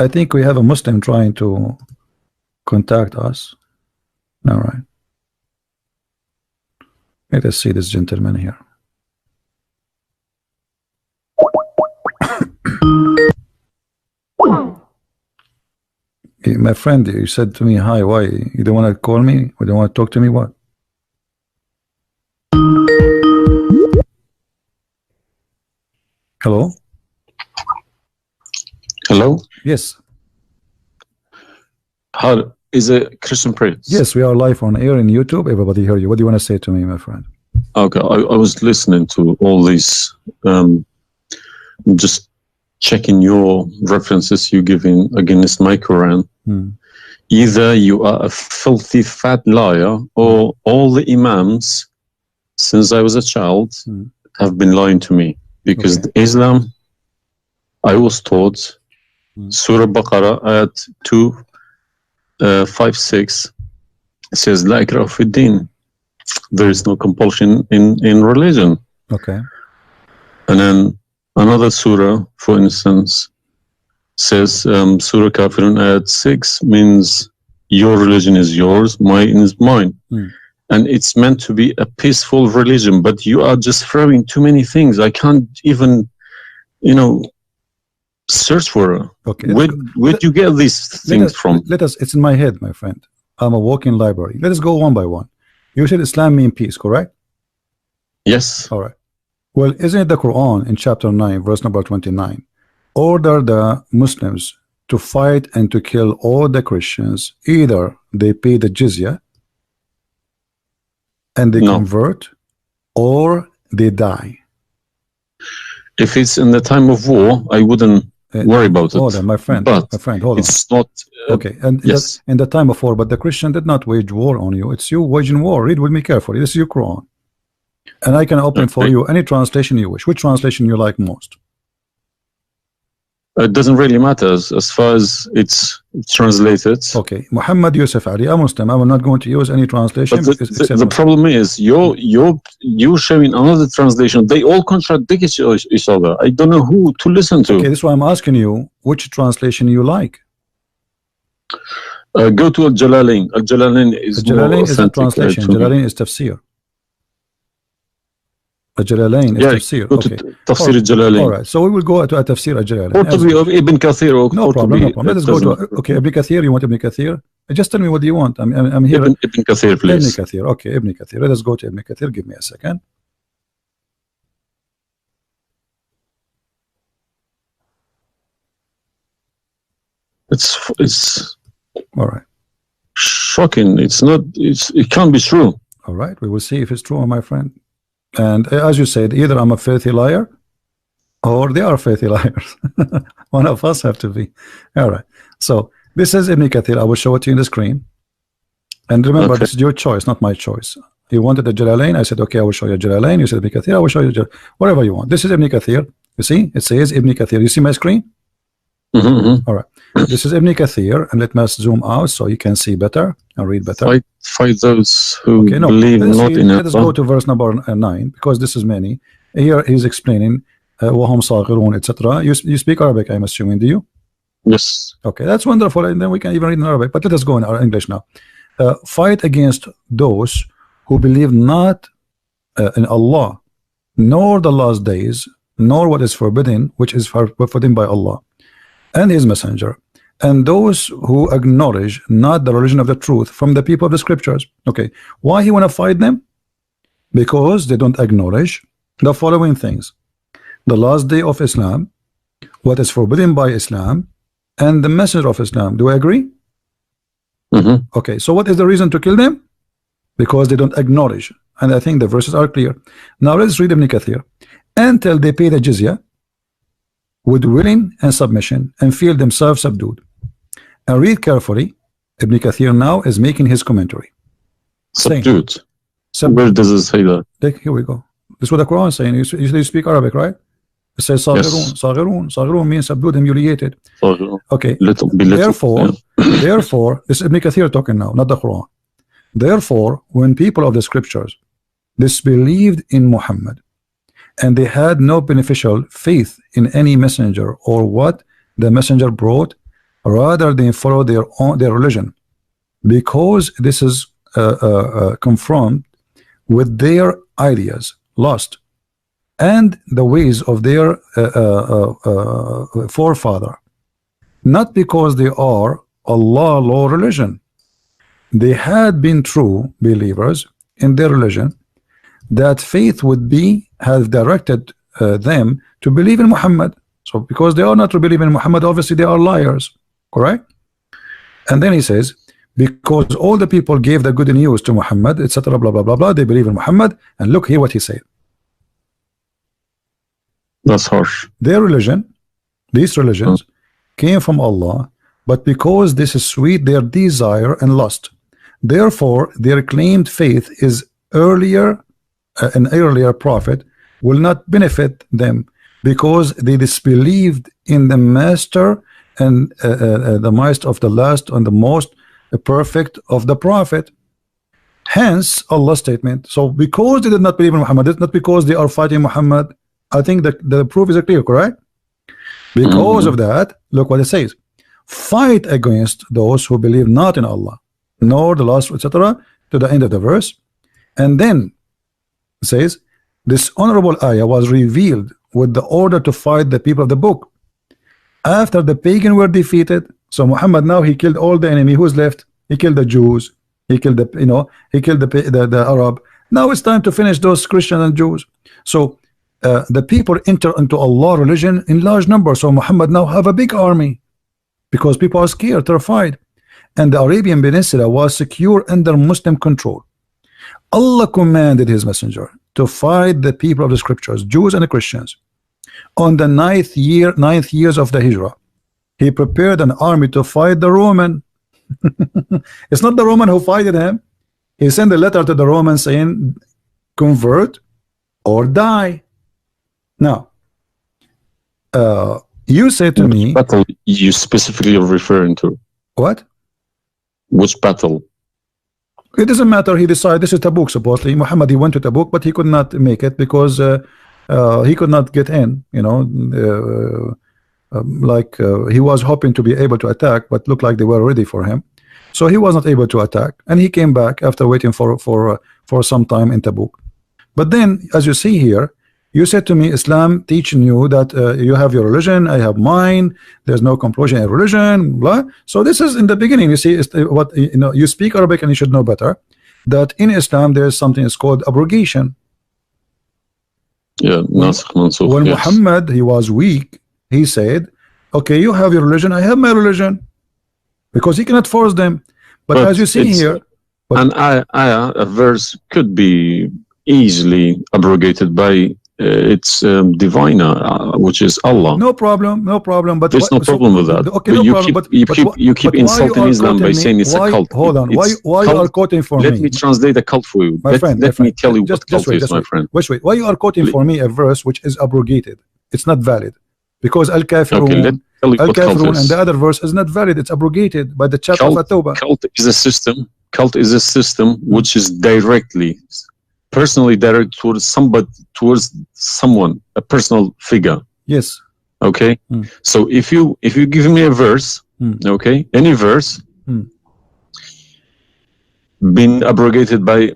I think we have a Muslim trying to contact us. All right. Let us see this gentleman here. My friend, you said to me, hi, why? You don't want to call me? Or don't want to talk to me? What? Hello? Hello? Yes. How is it Christian Prince? Yes, we are live on air in YouTube. Everybody hear you. What do you want to say to me, my friend? Okay, I was listening to all these, just checking your references you giving against my Quran. Either you are a filthy fat liar, or all the imams since I was a child have been lying to me, because Islam, I was taught Surah Baqarah ayat 256 says La ikraha fi din. There is no compulsion in religion. Okay. And then another surah, for instance, says Surah Kafirun ayat 6 means your religion is yours, mine is mine. And it's meant to be a peaceful religion, but you are just throwing too many things. I can't even, search for it. Okay. Where do you get these things from? It's in my head, my friend. I'm a walking library. Let us go one by one. You said Islam means peace, correct? Yes. All right. Well, isn't it the Quran in chapter 9, verse number 29, order the Muslims to fight and to kill all the Christians, either they pay the jizya and they convert, or they die? If it's in the time of war, I wouldn't worry about it. Hold on, my friend. But hold on. It's not. Okay, and yes, in the time of war, but the Christian did not wage war on you. It's you waging war. Read with me carefully. This is your Quran, and I can open for you any translation you wish. Which translation you like most? It doesn't really matter as far as it's translated. Okay, Muhammad Yusuf Ali, a Muslim. I'm not going to use any translation. But the problem is you're showing another translation. They all contradict each other. I don't know who to listen to. Okay, this is why I'm asking you which translation you like. Go to Al-Jalalain. Al-Jalalain is a translation. Jalalain is tafsir. Al-Jalalain is tafsir. Okay. Tafsir Al-Jalalain. All right, so we will go to a tafsir Al-Jalalain. Or to be of Ibn Kathir. No problem. Let us go to Ibn Kathir. You want Ibn Kathir? Just tell me what do you want. I'm here. Ibn Kathir, please. Ibn Kathir. Okay, Ibn Kathir. Let us go to Ibn Kathir. Give me a second. It's all right. Shocking. It can't be true. All right, we will see if it's true, my friend. And as you said, either I'm a filthy liar or they are filthy liars. One of us have to be. All right. So this is Ibn Kathir. I will show it to you on the screen. And remember, this is your choice, not my choice. You wanted the Jalalain. I said, okay, I will show you Jalalain. You said Ibn Kathir. I will show you whatever you want. This is Ibn Kathir. You see? It says Ibn Kathir. You see my screen? All right. This is Ibn Kathir, and let me zoom out so you can see better and read better. Fight those who believe not in it. Let us go to verse number 9, because this is many. Here he's explaining وَهُمْ صَاغِرُونَ, etc. You speak Arabic, I'm assuming, do you? Yes. Okay, that's wonderful, and then we can even read in Arabic. But let us go in our English now. Fight against those who believe not in Allah, nor the last days, nor what is forbidden, which is forbidden by Allah and His Messenger, and those who acknowledge not the religion of the truth from the people of the scriptures. Okay, why he want to fight them? Because they don't acknowledge the following things: the last day of Islam, what is forbidden by Islam, and the messenger of Islam. Do I agree? Okay, so what is the reason to kill them? Because they don't acknowledge, and I think the verses are clear. Now let's read Ibn Kathir. Until they pay the jizya with willing and submission and feel themselves subdued. And read carefully. Ibn Kathir now is making his commentary. Subdued. Where does it say that? Here we go. This is what the Quran is saying. You speak Arabic, right? It says Saghirun. Saghirun. Saghirun means subdued, humiliated. Okay. Therefore, this is Ibn Kathir talking now, not the Quran. Therefore, when people of the scriptures disbelieved in Muhammad, and they had no beneficial faith in any messenger or what the messenger brought, rather than follow their religion, because this is confront with their ideas, lost, and the ways of their forefather, not because they are Allah law religion. They had been true believers in their religion, that faith would be have directed them to believe in Muhammad. So because they are not to believe in Muhammad, obviously they are liars, correct? And then he says, because all the people gave the good news to Muhammad, etc., blah blah blah blah, they believe in Muhammad. And look here what he said. That's harsh. Their religion, these religions, came from Allah, but because this is sweet, their desire and lust. Therefore, their claimed faith is earlier, an earlier prophet will not benefit them, because they disbelieved in the master and the master of the last and the most perfect of the prophet. Hence Allah's statement. So because they did not believe in Muhammad, it's not because they are fighting Muhammad. I think that the proof is clear, correct? Because of that, look what it says: fight against those who believe not in Allah, nor the last, etc., to the end of the verse. And then it says, this honorable ayah was revealed with the order to fight the people of the book after the pagan were defeated. So Muhammad now, he killed all the enemy. Who's left? He killed the Jews, he killed the, he killed the Arab. Now it's time to finish those Christians and Jews. So the people enter into Allah religion in large numbers. So Muhammad now have a big army because people are scared, terrified, and the Arabian Peninsula was secure under Muslim control. Allah commanded his messenger to fight the people of the scriptures, Jews and Christians. On the ninth years of the Hijrah, he prepared an army to fight the Roman. It's not the Roman who fighted him. He sent a letter to the Romans saying, convert or die. Now, you say to me, battle you specifically are referring to? What? Which battle? It doesn't matter. He decided, this is Tabuk supposedly. Muhammad, he went to Tabuk, but he could not make it because he could not get in, he was hoping to be able to attack, but looked like they were ready for him, so he was not able to attack, and he came back after waiting for some time in Tabuk. But then, as you see here, you said to me, Islam teaching you that you have your religion, I have mine, there's no compulsion in religion, blah. So this is in the beginning. You see, what you speak Arabic and you should know better that in Islam there is something is called abrogation. Yeah, when yes. Muhammad, he was weak, he said, okay, you have your religion, I have my religion, because he cannot force them. But as you see here, a verse could be easily abrogated by its diviner, which is Allah. No problem. But there's no problem with that. Okay, no problem. But you keep insulting Islam by saying it's a cult. Hold on. Why you are quoting for me? Let me translate a cult for you. Let me tell you what cult is, my friend. Wait. Why you are quoting for me a verse which is abrogated? It's not valid. Because Al-Kafirun, Al-Kafirun and the other verse is not valid. It's abrogated by the chapter of At-Tawbah. Cult is a system. Cult is a system which is personally directed towards someone, a personal figure. Yes. Okay. So if you give me a verse, okay, any verse, been abrogated by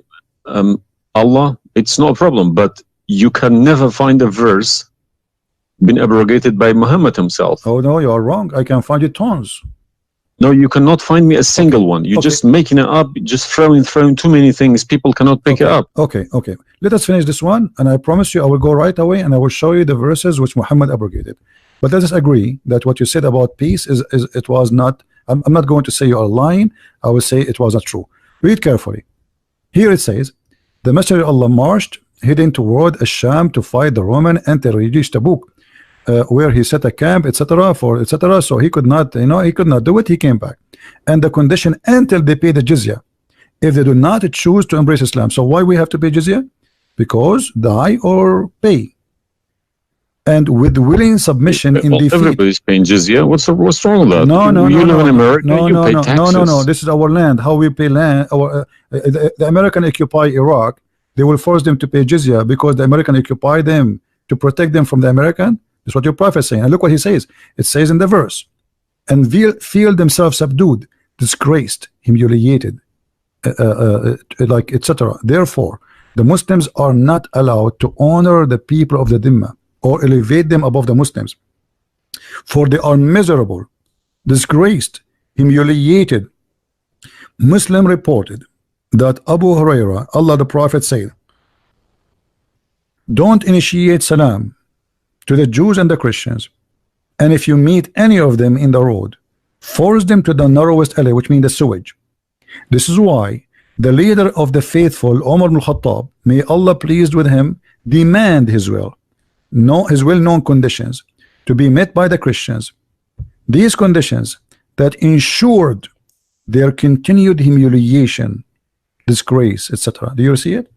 Allah, it's no problem. But you can never find a verse been abrogated by Muhammad himself. Oh no, you are wrong. I can find it tons. No, you cannot find me a single one. You're just making it up, just throwing too many things. People cannot pick it up. Okay. Let us finish this one, and I promise you I will go right away and I will show you the verses which Muhammad abrogated. But let us agree that what you said about peace is it was not. I'm not going to say you are lying. I will say it was not true. Read carefully. Here it says, the Messenger of Allah marched heading toward Asham to fight the Roman and to reach Tabuk, where he set a camp, etc. So he could not, he could not do it. He came back, and the condition until they pay the jizya, if they do not choose to embrace Islam. So why we have to pay jizya? Because die or pay, and with willing submission in defeat. Everybody's paying jizya. What's wrong with that? No. You live in America. You pay taxes. No. This is our land. How we pay land? The American occupy Iraq. They will force them to pay jizya because the American occupy them to protect them from the American. That's what your prophet is saying. And look what he says. It says in the verse, and feel themselves subdued, disgraced, humiliated, like etc. Therefore, the Muslims are not allowed to honor the people of the Dhimma or elevate them above the Muslims, for they are miserable, disgraced, humiliated. Muslim reported that Abu Huraira, Allah the Prophet said, don't initiate salam to the Jews and the Christians, and if you meet any of them in the road, force them to the narrowest alley, which means the sewage. This is why the leader of the faithful, Umar ibn Khattab, may Allah pleased with him, demand his well-known conditions to be met by the Christians. These conditions that ensured their continued humiliation, disgrace, etc. Do you see it?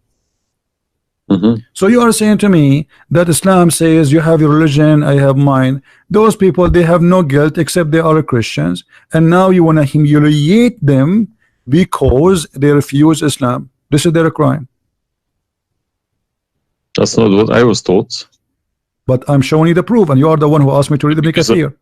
So you are saying to me that Islam says you have your religion, I have mine. Those people, they have no guilt except they are Christians, and now you want to humiliate them because they refuse Islam. This is their crime. That's not what I was taught. But I'm showing you the proof, and you are the one who asked me to read Ibn Kathir.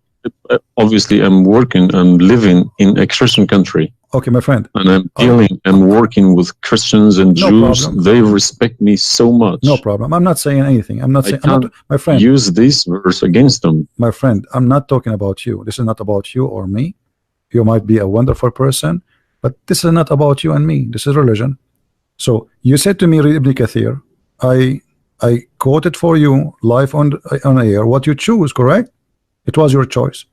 Obviously, I'm working and living in a Christian country. Okay, my friend. And I'm dealing and working with Christians and Jews. Problem. They respect me so much. No problem. I'm not saying anything. I'm not saying. My friend. Use this verse against them. My friend, I'm not talking about you. This is not about you or me. You might be a wonderful person, but this is not about you and me. This is religion. So you said to me, read Ibn Kathir. I quoted for you live on air what you choose, correct? It was your choice.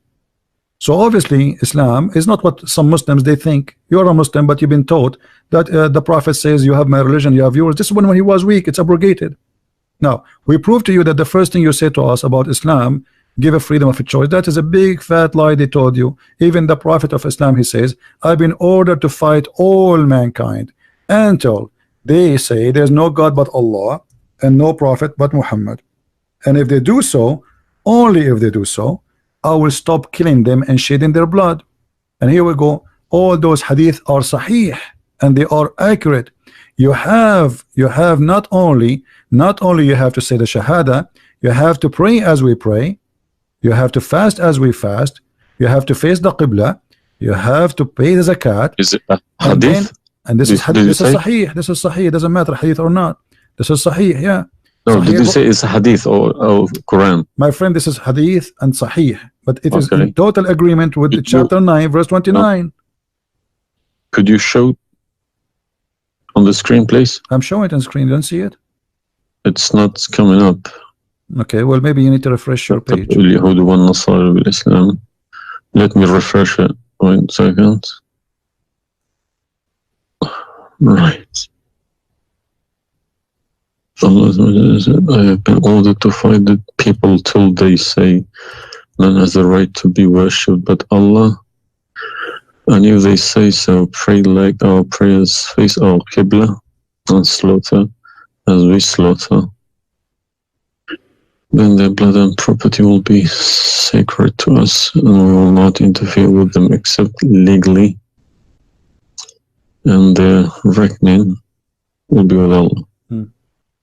So obviously Islam is not what some Muslims they think. You're a Muslim, but you've been taught that the Prophet says you have my religion, you have yours. This is when he was weak, it's abrogated. Now we prove to you that the first thing you say to us about Islam, give a freedom of a choice, that is a big fat lie they told you. Even the Prophet of Islam, he says, I've been ordered to fight all mankind until they say there's no God but Allah and no prophet but Muhammad, and if they do so, only if they do so, I will stop killing them and shedding their blood. And here we go, all those hadith are sahih and they are accurate. You have not only you have to say the shahada, you have to pray as we pray, you have to fast as we fast, you have to face the qibla, you have to pay the zakat. Is it a hadith? And this is sahih. This is sahih. It doesn't matter hadith or not. This is sahih, yeah. No, Sahih, did you say it's hadith or Quran? My friend, this is hadith and sahih, but it is in total agreement with chapter 9, verse 29. No. Could you show on the screen, please? I'm showing it on screen. You don't see it? It's not coming up. Okay, well, maybe you need to refresh your page. Let me refresh it. 1 second. Right. Allah said, I have been ordered to fight the people till they say none has the right to be worshipped but Allah, and if they say so, pray like our prayers, face our Qibla, and slaughter as we slaughter, then their blood and property will be sacred to us, and we will not interfere with them except legally, and their reckoning will be with Allah.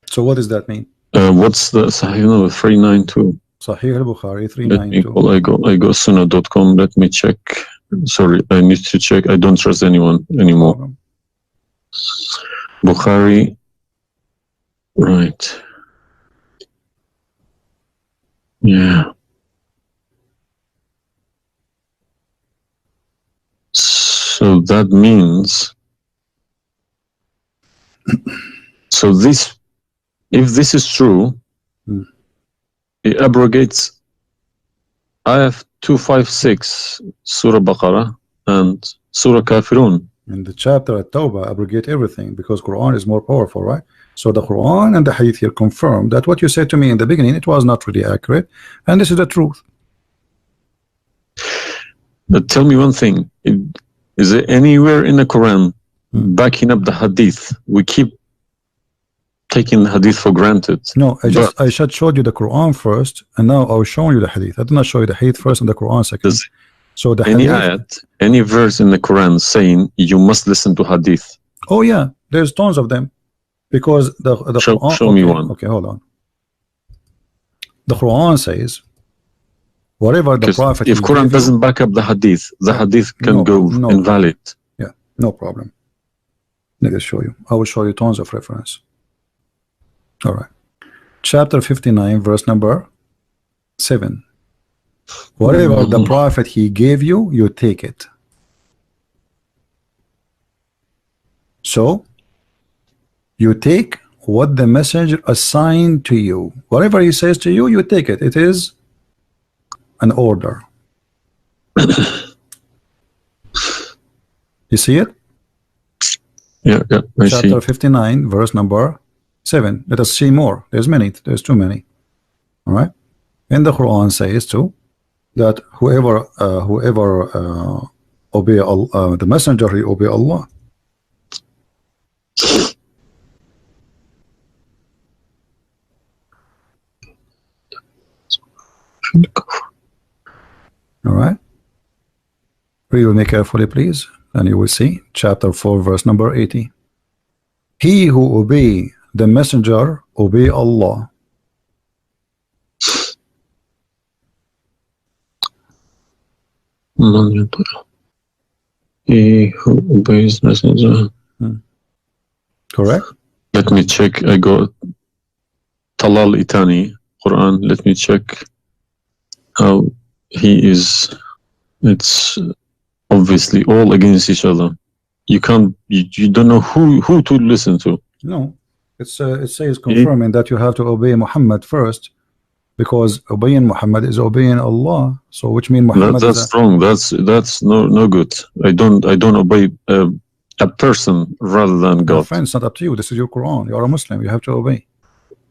So what does that mean? What's the Sahih number? 392. Sahih al-Bukhari 392. I go sunnah.com. Let me check. Sorry, I need to check. I don't trust anyone anymore. Bukhari. Right. Yeah. So that means so this, if this is true, it abrogates ayah 256 Surah Baqarah and Surah Kafirun. In the chapter at Tawbah abrogate everything because Quran is more powerful, right? So the Quran and the Hadith here confirm that what you said to me in the beginning, it was not really accurate, and this is the truth. But tell me one thing, is there anywhere in the Quran backing up the Hadith? We keep taking the Hadith for granted. No, I just showed you the Quran first, and now I was showing you the Hadith. I did not show you the Hadith first and the Quran second. So the any Hadith, ayat, any verse in the Quran saying you must listen to Hadith? Oh yeah, there's tons of them, because the Quran, show me one. Okay, hold on. The Quran says Whatever the Prophet if Quran doesn't back up the hadith can go invalid. Yeah, no problem. Let me show you. I will show you tons of reference. All right. Chapter 59, verse number 7. Whatever the Prophet he gave you, you take it. So you take what the messenger assigned to you. Whatever he says to you, you take it. It is an order. You see it? Yeah, I see. Chapter 59, verse number 7. Let us see more. There's too many. All right. And the Quran says too that whoever obey the messenger, he obey Allah. All right. Read with me carefully, please, and you will see chapter 4, verse number 80. He who obey the messenger obey Allah. He who obeys messenger. Correct. Let me check. I got Talal Itani Quran. Let me check how he is. It's obviously all against each other. You can't. You don't know who to listen to. No, it says confirming that you have to obey Muhammad first, because obeying Muhammad is obeying Allah. So which means Muhammad that's wrong. That's no good. I don't obey a person rather than God. Friend, it's not up to you. This is your Quran. You are a Muslim. You have to obey.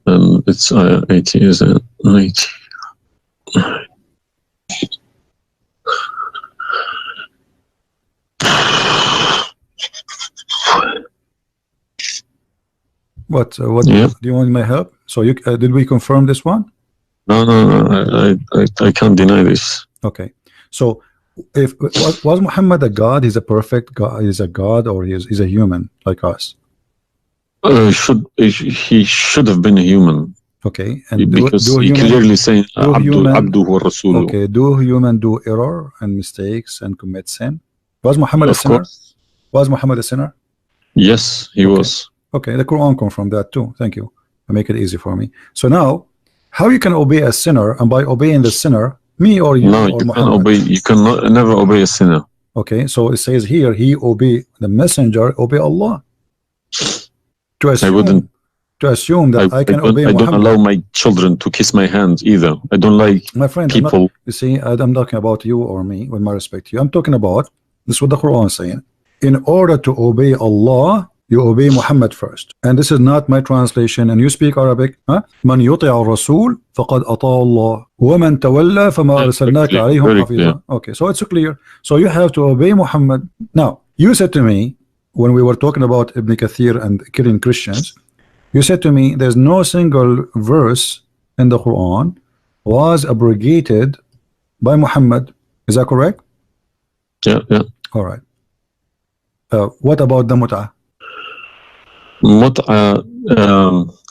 And it's 80, is it? 90. What Yeah. do you want my help? So you did we confirm this one? No. I can't deny this. Okay. So if was Muhammad a god? He's a perfect god. He's a god, or he's a human like us. He should have been a human. Okay. And because he clearly saying Abdu wa Rasuluh. Okay. Do human do error and mistakes and commit sin? Was Muhammad a sinner? Course. Was Muhammad a sinner? Yes, he was. Okay, the Quran confirmed that too. Thank you. You make it easy for me. So now, how you can obey a sinner, and by obeying the sinner, me or you? No, or you Muhammad? can obey. You cannot never obey a sinner. Okay, so it says here, he obey the messenger, obey Allah. To assume that I can obey Muhammad. I don't allow my children to kiss my hand either. I don't like my friend, people. You see, I'm talking about you or me, with my respect to you. I'm talking about, this is what the Quran is saying. In order to obey Allah, you obey Muhammad first. And this is not my translation. And you speak Arabic. من يطع الرسول فقد أطاع الله ومن تولى فما أرسلناك عليهم حفيظا. Okay, so it's clear. So you have to obey Muhammad. Now, you said to me, when we were talking about Ibn Kathir and killing Christians, you said to me, there's no single verse in the Quran was abrogated by Muhammad. Is that correct? Yeah. All right. What about the mut'ah? Mut'ah,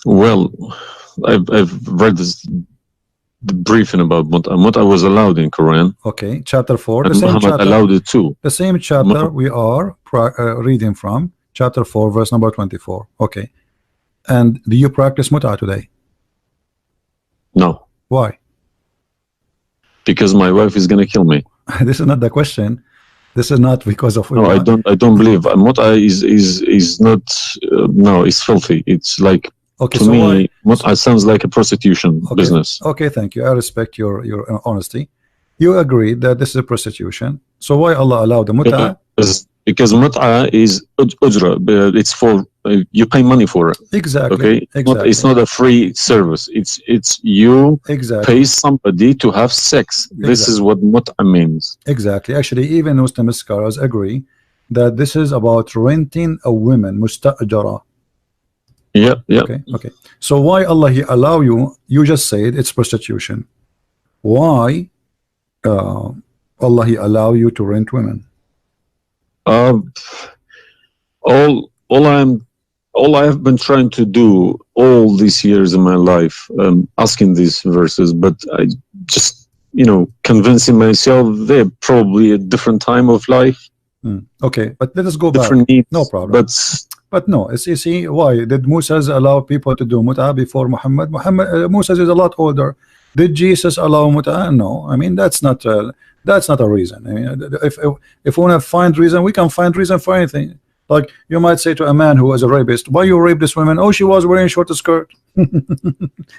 well, I've read this briefing about Mut'ah. Mut'ah was allowed in Quran. Okay, chapter 4. And Muhammad allowed it too. The same chapter we are reading from, chapter 4, verse number 24. Okay. And do you practice Mut'ah today? No. Why? Because my wife is going to kill me. This is not the question. This is not because of. No, I don't believe. Mut'ah is not. No, it's filthy. It's like, okay, to so me, Mut'ah sounds like a prostitution business. Okay, thank you. I respect your honesty. You agree that this is a prostitution. So why Allah allowed the Mut'ah? Because Mut'ah is ujra. It's for you pay money for it. Exactly. Okay. Exactly. It's not a free service. It's you pay somebody to have sex. Exactly. This is what Mut'ah means. Exactly. Actually, even Muslim scholars agree that this is about renting a woman, musta'jara. Yeah. Okay. So why Allah He allow you? You just said it's prostitution. Why Allah He allow you to rent women? All I have been trying to do all these years in my life, asking these verses, but I just convincing myself they're probably a different time of life, Okay, but let us go back. different needs. No problem. But no, you see, why did Moses allow people to do mut'ah before Muhammad? Moses is a lot older. Did Jesus allow mut'ah? No. I mean, that's not a reason. I mean, if we want to find reason, we can find reason for anything. Like you might say to a man who is a rapist, why you rape this woman? Oh, she was wearing a short skirt.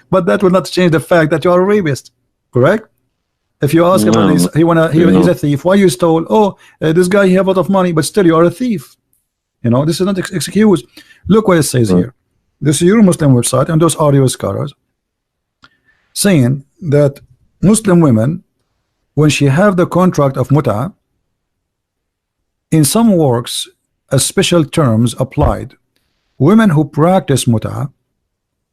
But that will not change the fact that you are a rapist, correct? If you ask him, he's a thief. Why you stole? Oh, this guy, he have a lot of money, but still you are a thief. This is not excuse. Look what it says here. This is your Muslim website, and those are your scholars saying that Muslim women, when she have the contract of mut'ah, in some works, a special terms applied. Women who practice mut'ah,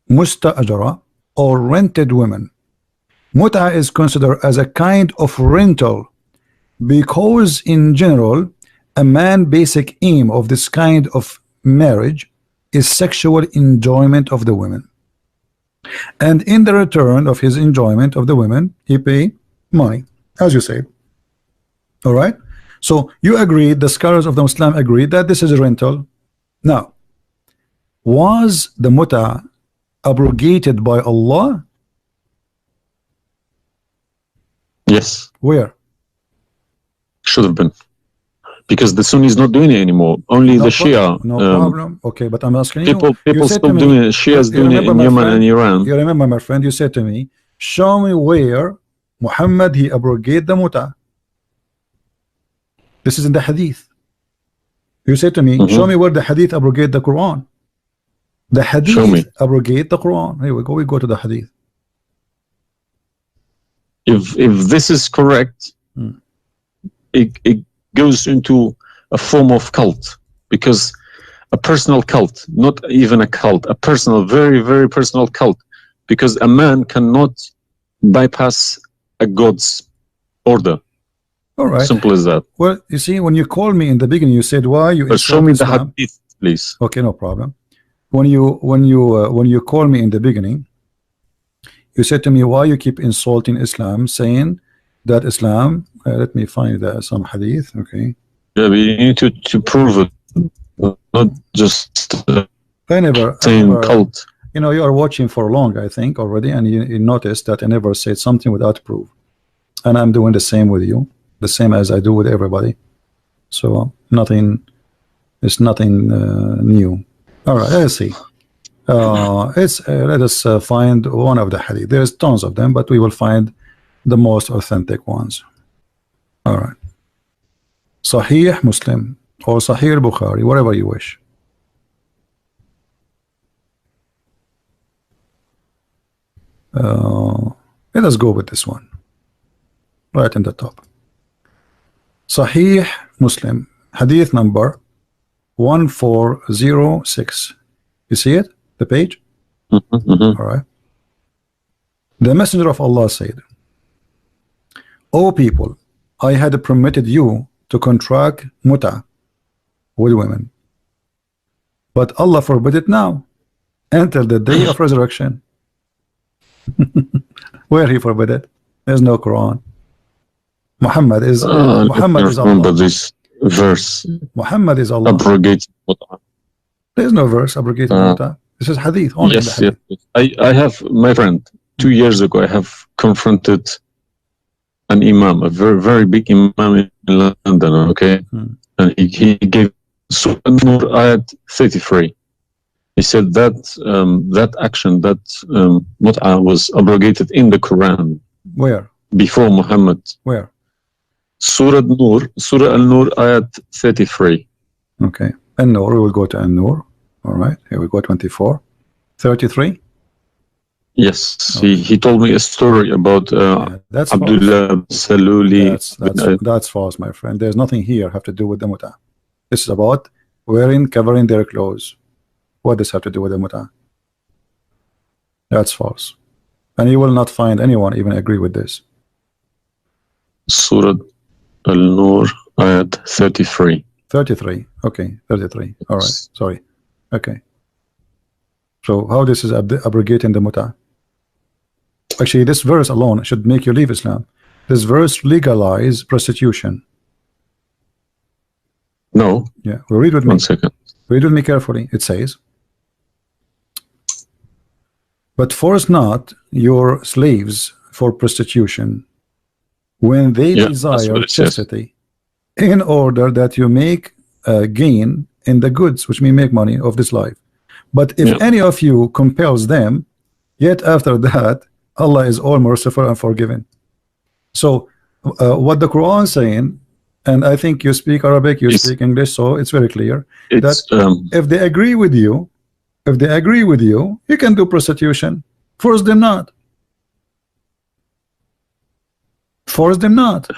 musta'ajara, or rented women. Mut'ah is considered as a kind of rental because in general a man's basic aim of this kind of marriage is sexual enjoyment of the women, and in the return of his enjoyment of the women he pay money, as you say. All right, so you agree, the scholars of the Muslim agree that this is a rental. Now, was the mut'ah abrogated by Allah? Yes. Where? Should have been. Because the Sunni is not doing it anymore. Only the Shia. No problem. Okay, but I'm asking people you stop doing it. Shia's doing it in Yemen and Iran. You remember, my friend, you said to me, show me where Muhammad he abrogated the mut'ah. This is in the hadith. You said to me, show me where the hadith abrogate the Quran. The hadith abrogate the Quran. Here we go. We go to the hadith. If this is correct, it goes into a form of cult, because a personal cult, not even a cult, a personal, very, very personal cult, because a man cannot bypass a God's order. All right. Simple as that. Well, you see, when you called me in the beginning, you said, why you but show me the hadith, please. Okay, no problem. When you called me in the beginning, you said to me, why you keep insulting Islam, saying that Islam, let me find some hadith. Okay. Yeah, but you need to prove it, not just saying cult. You are watching for long, I think, already, and you noticed that I never said something without proof. And I'm doing the same with you, the same as I do with everybody. So it's nothing new. All right, let's see. Let us find one of the hadith. There's tons of them, but we will find the most authentic ones. All right. Sahih Muslim or Sahih Bukhari, whatever you wish. Let us go with this one. Right in the top. Sahih Muslim, hadith number 1406. You see it? The page? All right. The Messenger of Allah said, O people, I had permitted you to contract mut'ah with women, but Allah forbid it now until the day of resurrection. Where he forbid it? There's no Quran. Muhammad is Allah. This verse. Muhammad is Allah. Abrogated mut'ah. There's no verse abrogating mut'ah. This is hadith. Only yes, hadith. Yes. I have, my friend, 2 years ago, I have confronted an imam, a very, very big imam in London, okay? And he gave Surah An-Nur ayat 33. He said that that action, that mut'ah was abrogated in the Quran. Where? Before Muhammad. Where? Surah An-Nur ayat 33. Okay. An-Nur, we will go to An-Nur. All right, here we go, 24. 33? Yes, okay. He told me a story about that's Abdullah Saluli. That's false, my friend. There's nothing here have to do with the mut'ah. This is about covering their clothes. What does have to do with the mut'ah? That's false. And you will not find anyone even agree with this. Surah Al-Nur, ayat 33. 33. Okay, 33. All right, sorry. Okay. So how this is abrogating the mut'ah? Actually, this verse alone should make you leave Islam. this verse legalize prostitution? No. Yeah, well, read with me. 1 second. Read with me carefully. It says, but force not your slaves for prostitution when they desire chastity, in order that you make gain in the goods, which mean make money of this life. But if any of you compels them, yet after that, Allah is all merciful and forgiving. So what the Quran is saying, and I think you speak Arabic, you speak English, so it's very clear that if they agree with you, you can do prostitution. Force them not. Force them not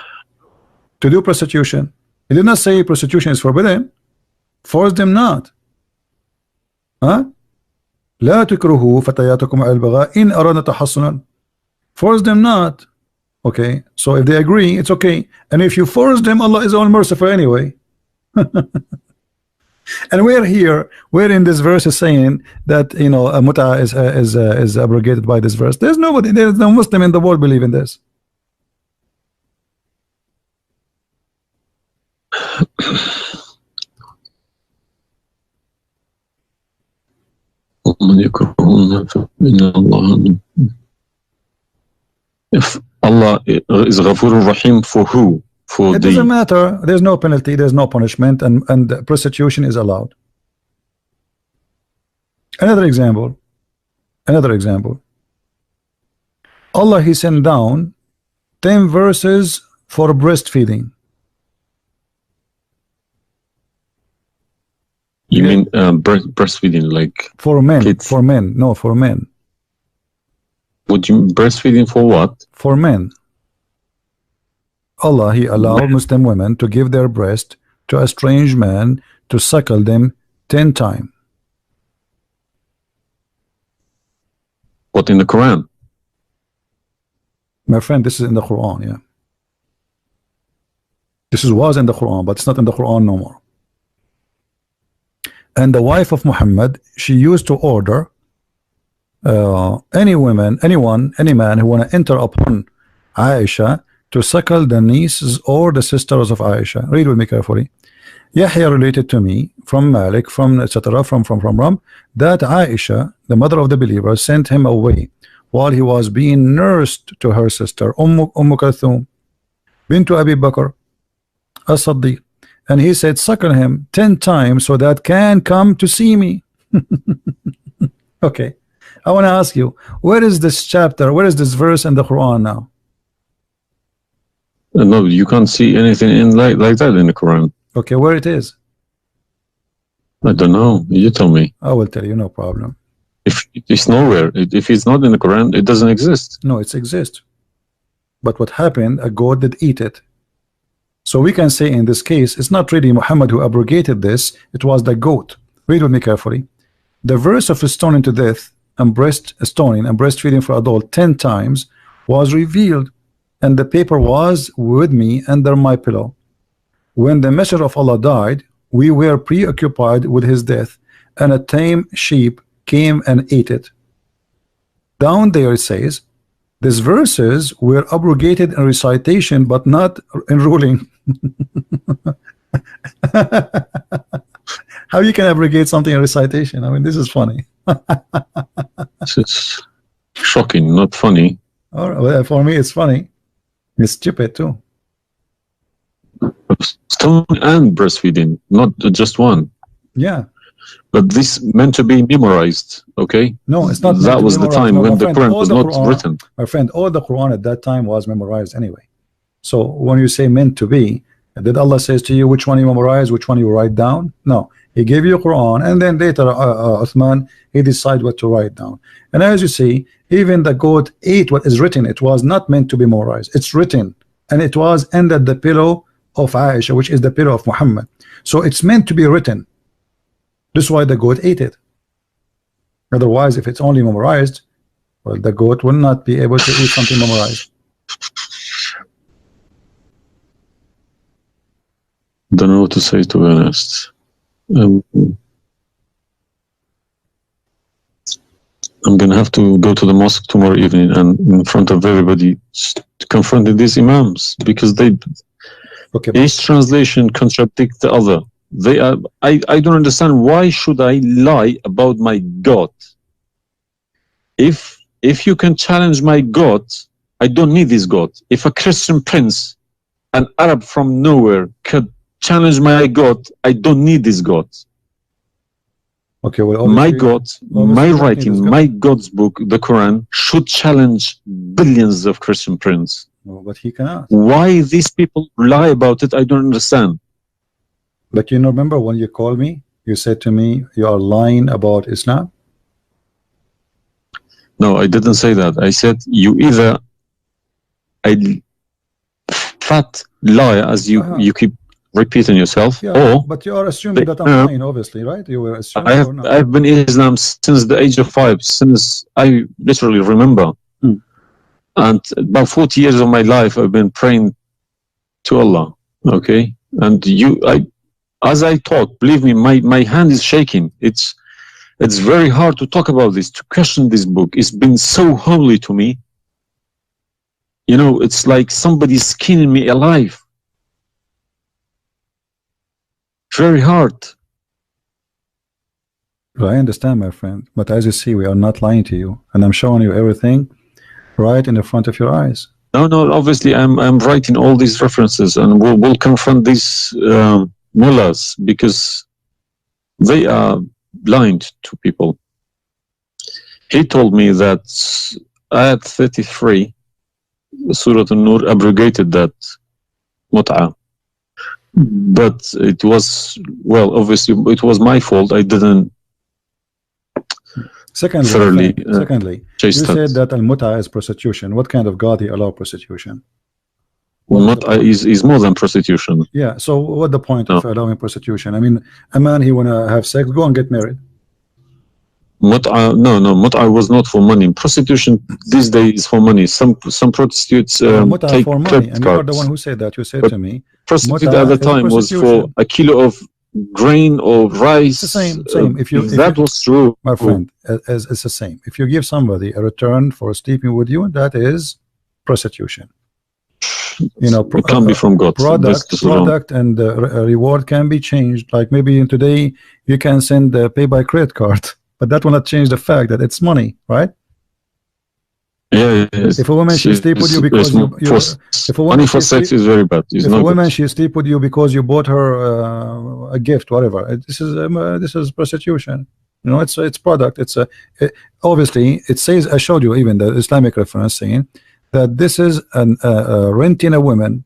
to do prostitution. He did not say prostitution is forbidden. Force them not. Huh? لا تكرهوا فتياتكم على البغاء إن أردنا تحصنا. Force them not. Okay, so if they agree, it's okay. And if you force them, Allah is all merciful anyway. And we're here, we're in this verse is saying that, you know, muta is abrogated by this verse. There's nobody, there's no Muslim in the world believe in this. If Allah is Ghafur Rahim for who? For it doesn't matter. There's no penalty, there's no punishment, and prostitution is allowed. Another example. Allah, He sent down 10 verses for breastfeeding. You mean breastfeeding, like for men? Kids. For men, no, for men. Would you breastfeeding for what? For men. Allah, He allowed Muslim women to give their breast to a strange man to suckle them 10 times. What, in the Quran? My friend, this is in the Quran, yeah. This was in the Quran, but it's not in the Quran no more. And the wife of Muhammad, she used to order any man who want to enter upon Aisha to suckle the nieces or the sisters of Aisha. Read with me carefully. Yahya related to me from Malik, from etc. from that Aisha, the mother of the believer, sent him away while he was being nursed to her sister Kulthum bint Abi Bakr as-Siddiq, and he said, suckle him 10 times so that can come to see me. Okay, I want to ask you, where is this chapter, where is this verse in the Quran now? No, you can't see anything in like that in the Quran. Okay, where it is? I don't know. You tell me. I will tell you, no problem. If it's nowhere, if it's not in the Quran, it doesn't exist. No, it exists. But what happened? A goat did eat it. So we can say in this case, it's not really Muhammad who abrogated this. It was the goat. Read with me carefully. The verse of stoning to death and stoning and breastfeeding for adult 10 times was revealed, and the paper was with me under my pillow. When the messenger of Allah died, we were preoccupied with his death, and a tame sheep came and ate it. Down there it says, these verses were abrogated in recitation, but not in ruling. How you can abrogate something in recitation? I mean, this is funny. It's shocking, not funny. All right, well, for me, it's funny. It's stupid too. Stoning and breastfeeding, not just one. Yeah. But this meant to be memorized, okay? No, it's not. That was the time when the Quran was not written. My friend, all the Quran at that time was memorized anyway. So when you say meant to be, did Allah says to you which one you memorize, which one you write down? No, He gave you Quran, and then later Uthman, he decided what to write down. And as you see, even the goat ate what is written. It was not meant to be memorized. It's written, and it was under the pillow of Aisha, which is the pillow of Muhammad. So it's meant to be written. This is why the goat ate it. Otherwise, if it's only memorized, well, the goat will not be able to eat something memorized. Don't know what to say, to be honest. I'm gonna have to go to the mosque tomorrow evening and in front of everybody confront these imams because they each translation contradicts the other. They are. I don't understand why should I lie about my God. If you can challenge my God, I don't need this God. If a Christian prince, an Arab from nowhere, could challenge my God, I don't need this God. Okay, well, my God, my writing, my God's book, the Quran, should challenge billions of Christian princes. No, but he cannot. Why these people lie about it, I don't understand. But you know, remember when you called me, you said to me, you are lying about Islam? No, I didn't say that. I said you either a fat liar, as you keep repeating yourself, or but you are assuming that I'm lying, obviously, right? You were assuming. I've been in Islam since the age of 5, since I literally remember. And about 40 years of my life, I've been praying to Allah. Okay, and as I talk, believe me, my hand is shaking. It's very hard to talk about this, to question this book. It's been so holy to me. You know, it's like somebody's skinning me alive. Very hard. I understand, my friend, but as you see, we are not lying to you, and I'm showing you everything right in the front of your eyes. No, obviously I'm writing all these references, and we'll confront these mullahs because they are blind to people. He told me that Ayat 33, Surah An-Nur, abrogated that mut'ah. But it was, well, obviously it was my fault. I didn't Secondly, you said that al-mut'ah is prostitution. What kind of God he allow prostitution? Mut'ah is more than prostitution. Yeah, so what the point of allowing prostitution? I mean, a man, he wanna have sex, go and get married. Mut'ah, no, mut'ah was not for money. Prostitution these days is for money. Some prostitutes take for money, and you are the one who said that. You said to me, prostitute at the time was for a kilo of grain or rice. It's the same. If that was true, my friend, it's the same. If you give somebody a return for sleeping with you, that is prostitution. You know, it can be from God. Product and reward can be changed. Like maybe today you can send pay by credit card, but that will not change the fact that it's money, right? Yeah. If a woman she sleep with you because if a woman money for sex is very bad. If a woman she sleep with you because you bought her a gift, whatever, this is prostitution. You know, it's product. Obviously it says, I showed you even the Islamic reference saying that this is renting a woman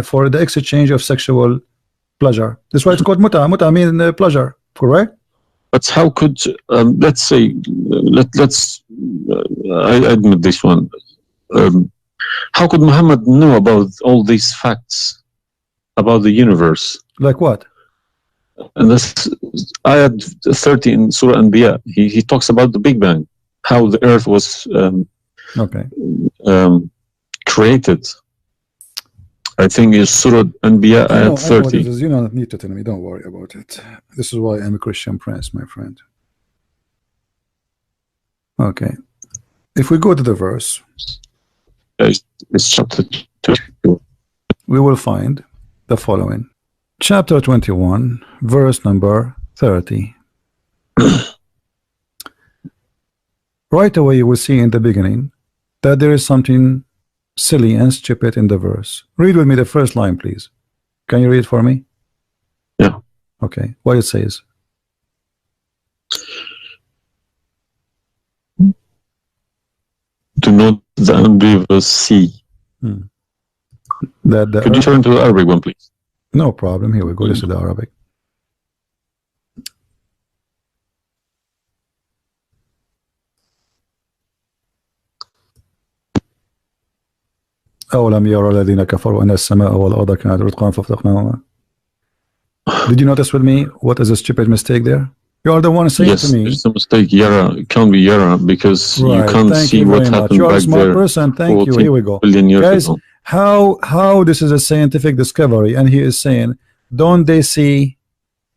for the exchange of sexual pleasure. That's why it's called mut'ah. Mut'ah means pleasure, correct? But how could let's say I admit this one. How could Muhammad know about all these facts about the universe? Like what? And this ayat 30 in Surah Anbiya, he talks about the Big Bang, how the earth was created. I think it's Surah Anbiya ayat 30. You don't need to tell me, don't worry about it. This is why I'm a Christian prince, my friend. Okay. If we go to the verse, it's chapter 2. We will find the following. Chapter 21, verse number 30. Right away you will see in the beginning that there is something silly and stupid in the verse. Read with me the first line, please. Can you read it for me? Yeah. Okay. What it says? Do not the unbelievers see. Could you turn to the Arabic one, please? No problem. Here we go. This is the Arabic. أولم يرى الذين كفروا أن السماء والأرض كانت رتقا ففتقناهما. Did you notice with me what is a stupid mistake there? You are the one saying to me. Yes, it's a mistake. Yara, it can't be Yara because you can't see what happened you are back a smart there. person. Thank you. Here we go. Guys, how this is a scientific discovery, and he is saying, don't they see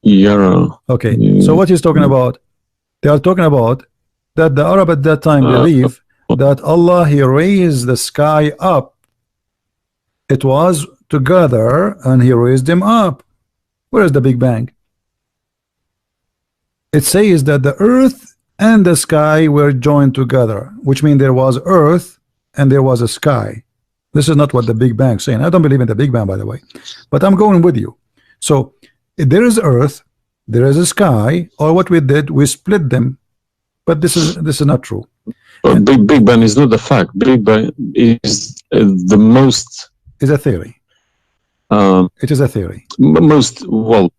Yara? Okay, so what he's talking about? They are talking about that the Arab at that time believe that Allah, he raised the sky up. It was together and he raised them up. Where is the Big Bang? It says that the earth and the sky were joined together, which means there was earth and there was a sky. This is not what the Big Bang is saying. I don't believe in the Big Bang, by the way, but I'm going with you. So there is earth, there is a sky, or what we did, we split them. But this is not true. Big Bang is not the fact. Big Bang is the most. Is a theory. It is a theory. Most, well,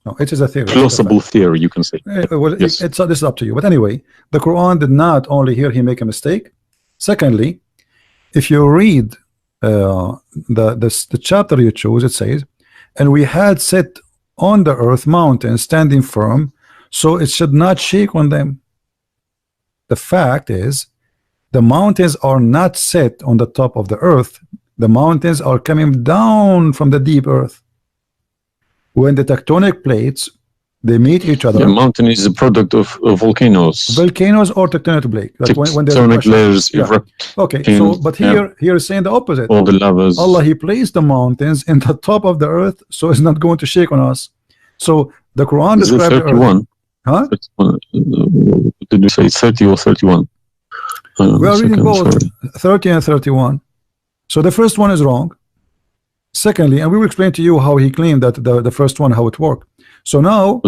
no, it is a theory. Plausible theory, you can say. Well, yes. This is up to you. But anyway, the Quran did not only here he make a mistake. Secondly, if you read the chapter you choose, it says, and we had set on the earth mountains standing firm, so it should not shake on them. The fact is, the mountains are not set on the top of the earth. The mountains are coming down from the deep earth. When the tectonic plates, they meet each other. The mountain is a product of volcanoes. Volcanoes or tectonic plate. Like when tectonic layers erupt. Okay, so but here is saying the opposite. All the lavas. Allah, he placed the mountains in the top of the earth, so it's not going to shake on us. So the Quran describes the earth. Huh? 31. Did you say 30 or 31? We are reading both 30 and 31. So the first one is wrong. Secondly, and we will explain to you how he claimed that the first one, how it worked. So now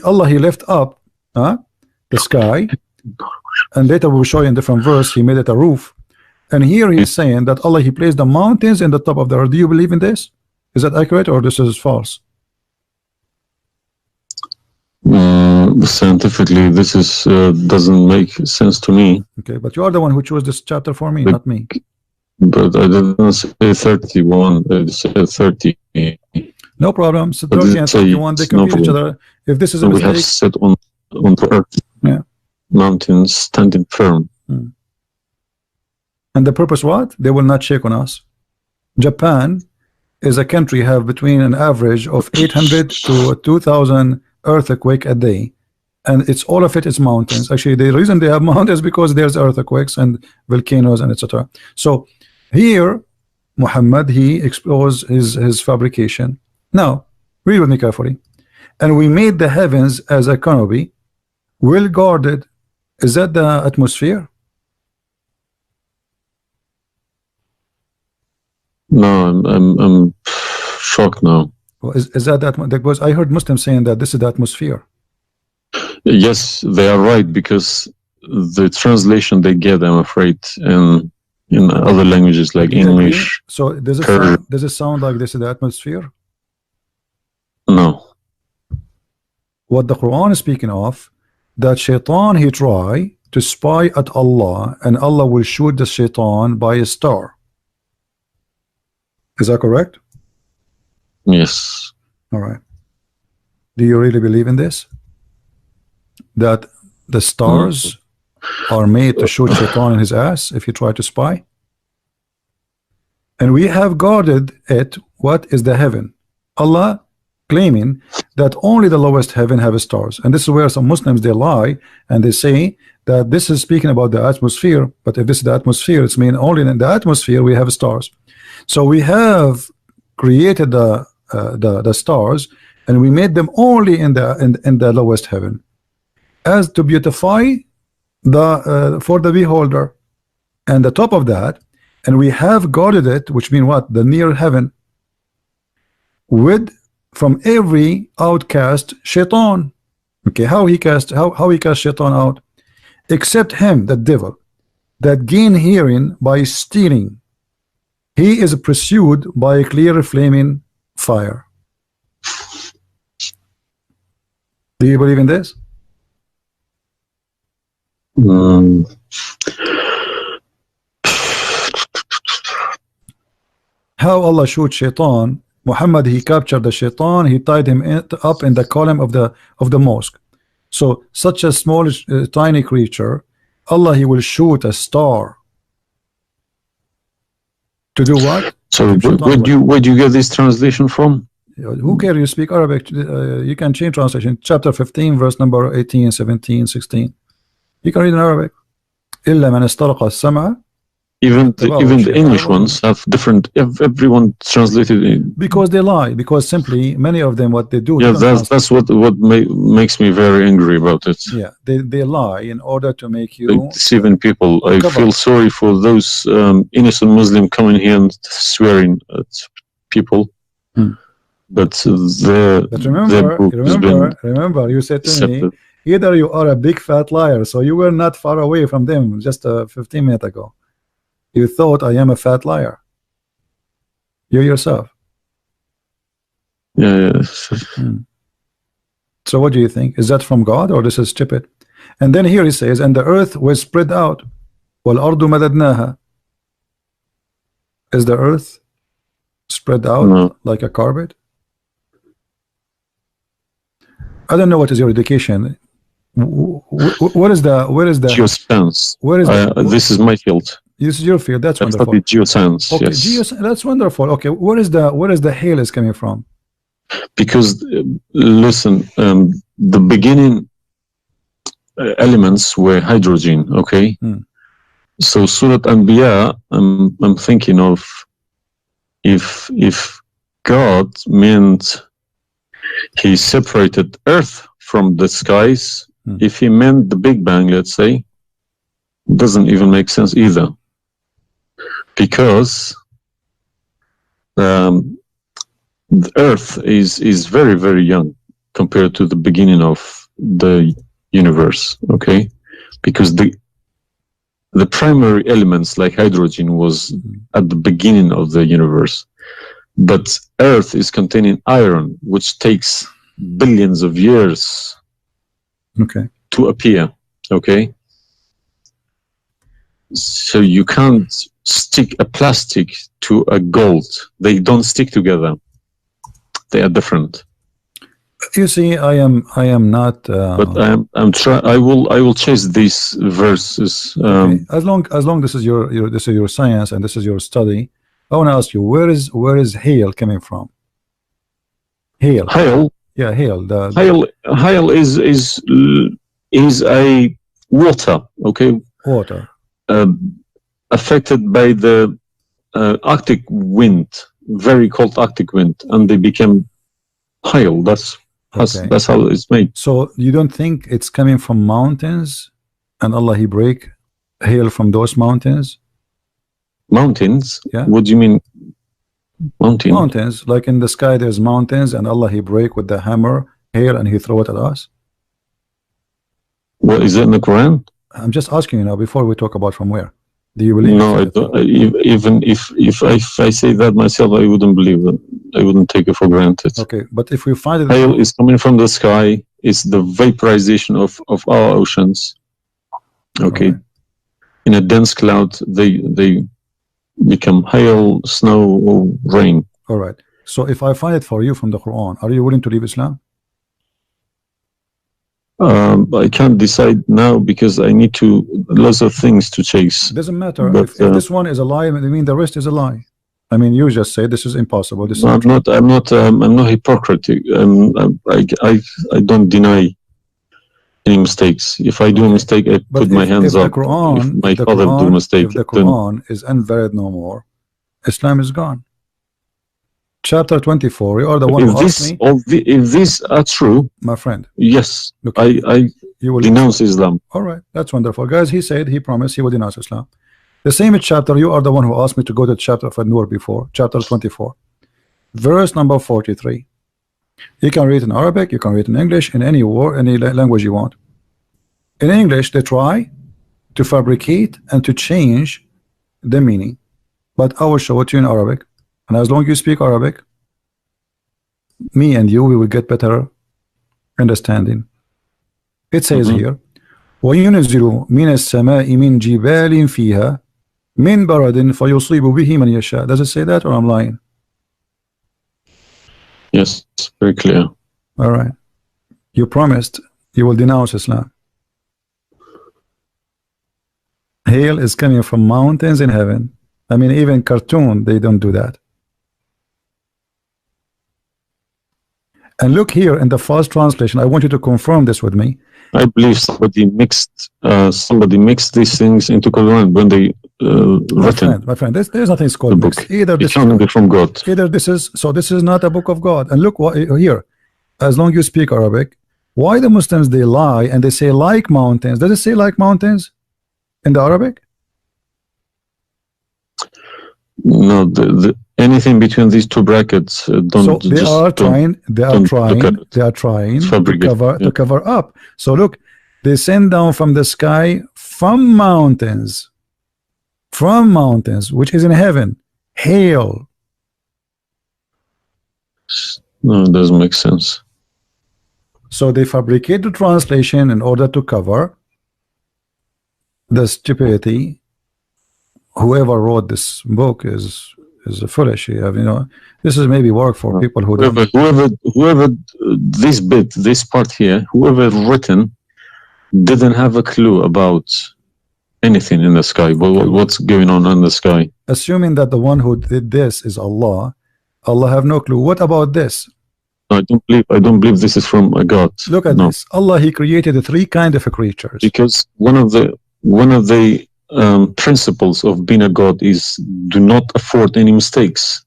Allah he left up the sky, and later we will show you in different verse he made it a roof. And here he is saying that Allah he placed the mountains in the top of the earth. Do you believe in this? Is that accurate or this is false? Scientifically, this is doesn't make sense to me. Okay, but you are the one who chose this chapter for me, not me. But I didn't say 31. I said 30. No problem. So 30 and 31, they complete each other. If this is a mistake, we have set on the earth. Yeah. Mountains standing firm. And the purpose what? They will not shake on us. Japan is a country have between an average of 800 to 2,000 earthquake a day, and it's all of it is mountains. Actually, the reason they have mountains because there's earthquakes and volcanoes and etc. So here Muhammad he exposed his fabrication. Now read with me carefully. And we made the heavens as a canopy, well guarded. Is that the atmosphere? No, I'm shocked now. Well, is that because I heard Muslims saying that this is the atmosphere. Yes, they are right, because the translation they get, I'm afraid, in other languages like English. So does it sound like this is the atmosphere? No. What the Quran is speaking of, that shaitan he try to spy at Allah, and Allah will shoot the shaitan by a star. Is that correct? Yes. All right. Do you really believe in this? That the stars are made to shoot shaitan in his ass if you try to spy? And we have guarded it. What is the heaven? Allah claiming that only the lowest heaven have stars, and this is where some Muslims they lie and they say that this is speaking about the atmosphere, but if this is the atmosphere, it's mean only in the atmosphere we have stars. So we have created the stars, and we made them only in the lowest heaven, as to beautify the for the beholder, and the top of that, and we have guarded it, which mean what? The near heaven, with from every outcast shaitan. Okay, how he cast shaitan out? Except him, the devil, that gain hearing by stealing. He is pursued by a clear flaming fire. Do you believe in this? How Allah shoot shaitan? Muhammad he captured the shaitan, he tied him up in the column of the mosque. So such a small tiny creature, Allah he will shoot a star to do what? So where do you get this translation from? Who cares? You speak Arabic. You can change translation. Chapter 15, verse number 18, 17, 16. You can read in Arabic. إلا من استرق السمع. Even the English ones have different. Everyone translated in. Because they lie. Because simply many of them, what they do. Yeah, that's what makes me very angry about it. Yeah, they lie in order to make you. Like deceiving people. I feel sorry for those innocent Muslim coming here and swearing at people. But remember, you said to me, either you are a big fat liar, so you were not far away from them just 15 minutes ago. You thought I am a fat liar. You yourself. Yeah. So what do you think? Is that from God or this is stupid? And then here he says, and the earth was spread out. وَالْأَرْضُ مَدَدْنَاهَا. Is the earth spread out like a carpet? I don't know what is your education. Where is the geoscience? Where is this is my field. This is your field. That's wonderful. Geoscience. Okay, yes. That's wonderful. Okay, where is the hail is coming from? Because listen, the beginning elements were hydrogen. Okay, so Surat Anbiya, I'm thinking of if God meant he separated earth from the skies, if he meant the Big Bang, let's say, it doesn't even make sense either, because the earth is very, very young compared to the beginning of the universe. Okay, because the primary elements like hydrogen was at the beginning of the universe, but earth is containing iron, which takes billions of years to appear. Okay, so you can't stick a plastic to a gold. They don't stick together. They are different. You see, I am not. But I'm trying. I will chase these verses. Okay. As long this is your science and this is your study, I want to ask you, where is hail coming from? Hail. Hail. Yeah, hail. Hail is a water. Okay. Water. Affected by the Arctic wind, very cold Arctic wind, and they became hail. That's how it's made. So you don't think it's coming from mountains, and Allah He break hail from those mountains? Mountains? Yeah. What do you mean? Mountains, like in the sky, there's mountains, and Allah He break with the hammer hail, and He throw it at us. What is it in the Quran? I'm just asking you now. Before we talk about from where, do you believe? No, I don't. Even if I say that myself, I wouldn't believe it. I wouldn't take it for granted. Okay, but if we find it, hail is coming from the sky. It's the vaporization of our oceans. Okay, right. In a dense cloud, they become hail, snow, or rain. All right. So if I find it for you from the Quran, are you willing to leave Islam? I can't decide now because I need lots of things to chase. Doesn't matter. But, if this one is a lie, I mean the rest is a lie. I mean, you just say this is impossible. This I'm not hypocritic. I don't deny any mistakes. If I do a mistake, I put my hands up. If my father do a mistake, if the Quran is unvalid no more, Islam is gone. Chapter 24. You are the one who asked me. If these are true, my friend. Yes, okay. I denounce Islam. All right, that's wonderful, guys. He said he promised he would denounce Islam. The same chapter. You are the one who asked me to go to chapter of An-Nur before. Chapter 24, verse number 43. You can read in Arabic. You can read in English. In any language you want. In English, they try to fabricate and to change the meaning, but I will show it to you in Arabic. And as long as you speak Arabic, me and you, we will get better understanding. It says here, وَيُنَزِّلُ مِنَ السَّمَاءِ مِنْ جِبَالٍ فِيهَا مِنْ بَرَدٍ فَيُصِيبُ بِهِ مَنْ يَشَاءُ. Does it say that, or I'm lying? Yes, it's very clear. All right. You promised you will denounce Islam. Hail is coming from mountains in heaven. I mean, even cartoon, they don't do that. And look here in the first translation. I want you to confirm this with me. I believe somebody mixed these things into Quran when they written. My friend, there's nothing called the mix. book. Either this It be from God. Either this is not a book of God. And look what here. As long as you speak Arabic, why the Muslims they lie and they say like mountains? Does it say like mountains in the Arabic? No, anything between these two brackets don't. So they are trying to cover up. So look, they send down from the sky from mountains, which is in heaven, hail. No, it doesn't make sense. So they fabricate the translation in order to cover the stupidity. Whoever wrote this book is foolish. You know, this is maybe work for people who whoever this part here, whoever written didn't have a clue about anything in the sky. What's going on in the sky? Assuming that the one who did this is Allah, Allah have no clue. What about this? I don't believe this is from a God. Look at this. Allah, He created three kind of creatures. Because one of the principles of being a God is do not afford any mistakes.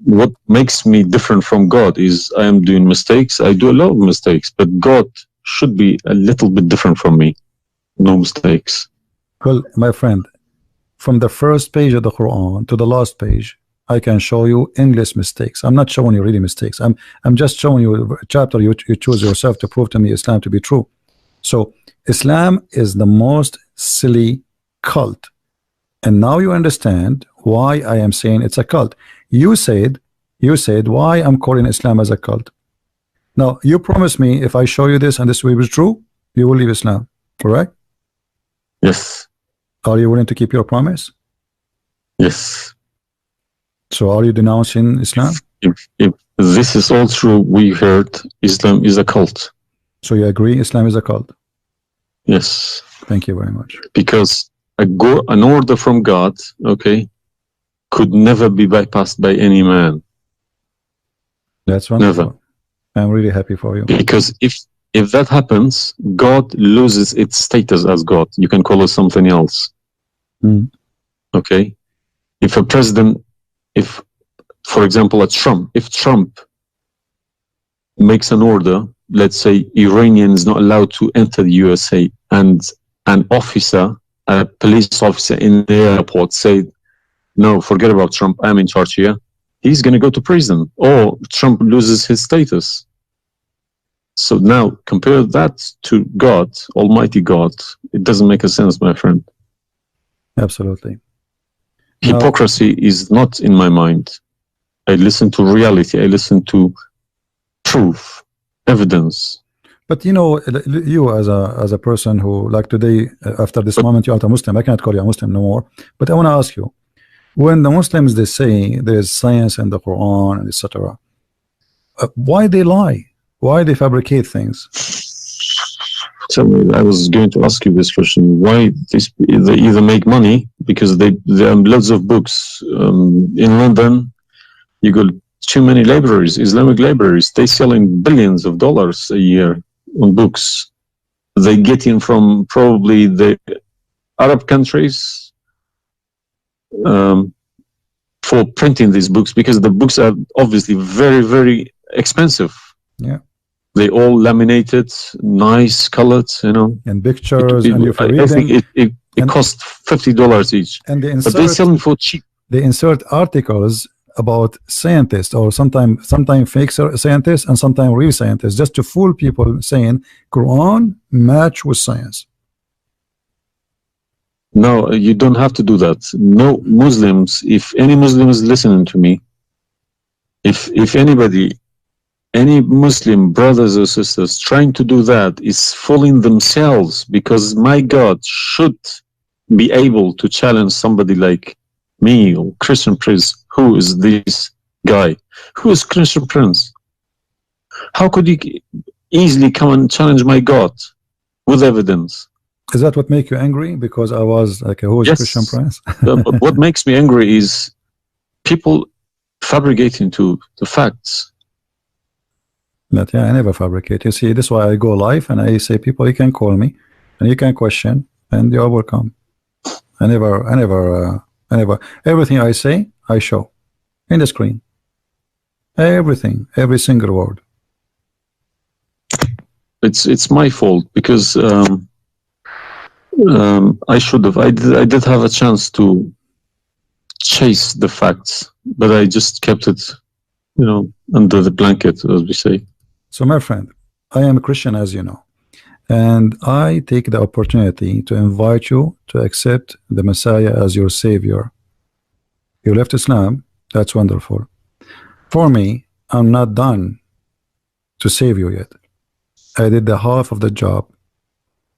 What makes me different from God is I am doing mistakes. I do a lot of mistakes, but God should be a little bit different from me. No mistakes. Well, my friend, from the first page of the Quran to the last page, I can show you endless mistakes. I'm not showing you really mistakes. I'm just showing you a chapter you choose yourself to prove to me Islam to be true. So Islam is the most silly cult, and now you understand why I am saying it's a cult. You said why I'm calling Islam as a cult. Now you promise me if I show you this and this will be true, you will leave Islam, correct? Yes. Are you willing to keep your promise? Yes. So are you denouncing Islam? If this is all true, we heard Islam is a cult. So you agree Islam is a cult? Yes. Thank you very much. Because an order from God, okay, could never be bypassed by any man. That's wonderful. Never. I'm really happy for you. Because if that happens, God loses its status as God. You can call it something else. Okay? If a president, for example, if Trump makes an order, let's say Iranian is not allowed to enter the USA, and an officer, a police officer in the airport said, no, forget about Trump, I'm in charge here, he's going to go to prison, or Trump loses his status. So now compare that to God, Almighty God. It doesn't make a sense, my friend. Absolutely. Hypocrisy is not in my mind. I listen to reality. I listen to proof, evidence. But you know, you as a person who, like today, after this moment, you are a Muslim. I cannot call you a Muslim no more. But I want to ask you, when the Muslims they say there is science in the Quran and etc., why they lie? Why they fabricate things? Tell me, I was going to ask you this question. Why they either make money because there are loads of books in London. You got too many libraries, Islamic libraries. They selling billions of dollars a year on books. They get in from probably the Arab countries for printing these books because the books are obviously very, very expensive. Yeah. They all laminated, nice colored, you know. And pictures, and you I think it costs $50 each. And but they sell them for cheap. They insert articles about scientists, or sometimes fake scientists and sometimes real scientists, just to fool people, saying Quran match with science. No, you don't have to do that. No Muslims, if any Muslim is listening to me, if anybody, any Muslim brothers or sisters trying to do that is fooling themselves, because my God should be able to challenge somebody like me or Christian Prince. Who is this guy? Who is Christian Prince? How could he easily come and challenge my God with evidence? Is that what make you angry? Because I was like, who is Christian Prince? But what makes me angry is people fabricating to the facts. But yeah, I never fabricate. You see, this is why I go live and I say, people, you can call me and you can question, and you are welcome. I never. Everything I say, I show in the screen. Everything, every single word. It's my fault because I should have. I did have a chance to chase the facts, but I just kept it, under the blanket, as we say. So, my friend, I am a Christian, as you know, and I take the opportunity to invite you to accept the Messiah as your Savior. You left Islam, that's wonderful. For me, I'm not done to save you yet. I did the half of the job,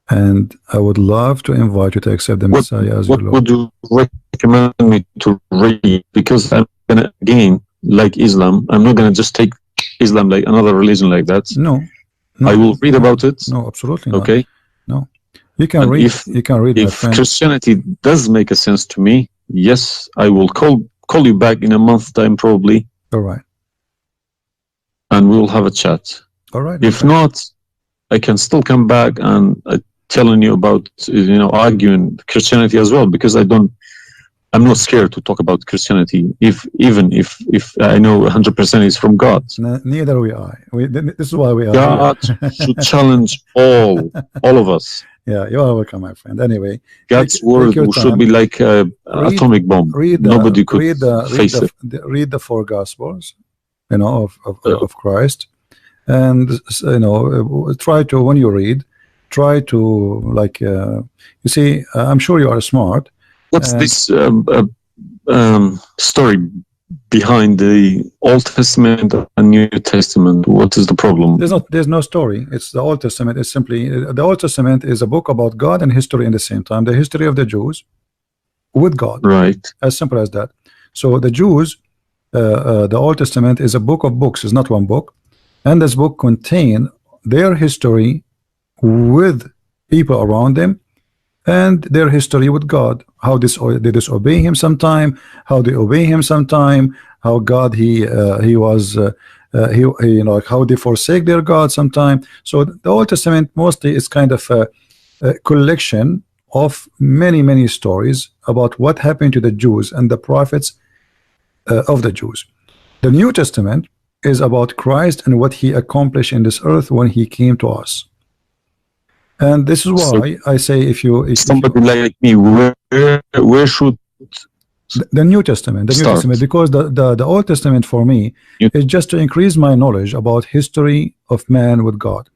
and I would love to invite you to accept the Messiah as your Lord. What would you recommend me to read? Because I'm gonna, again, like Islam, I'm not gonna just take Islam like another religion like that. No, I will read about it. No, absolutely not. Okay. No, you can read. You can read. If Christianity does make a sense to me, yes, I will call you back in a month's time, probably. All right. And we will have a chat. All right. If not, I can still come back and telling you about, arguing Christianity as well, because I'm not scared to talk about Christianity, even if I know 100% is from God. Neither we are. This is why we are. God should challenge all of us. Yeah, you are welcome, my friend. Anyway, God's word should be like an atomic bomb. Nobody could face it. Read the 4 Gospels, of Christ, and try to, when you read, try to you see, I'm sure you are smart. What's this story behind the Old Testament and New Testament? What is the problem? There's no story. It's the Old Testament is simply, the Old Testament is a book about God and history in the same time. The history of the Jews with God. Right. As simple as that. So the Jews, the Old Testament is a book of books. It's not one book. And this book contains their history with people around them, and their history with God, how they disobey him sometime, how they obey him sometime, how God he was how they forsake their God sometime. So the Old Testament mostly is kind of a collection of many stories about what happened to the Jews and the prophets of the Jews. The New Testament is about Christ and what he accomplished in this earth when he came to us. And this is why I say, if somebody like me, where should the New Testament, because the Old Testament for me is just to increase my knowledge about history of man with God.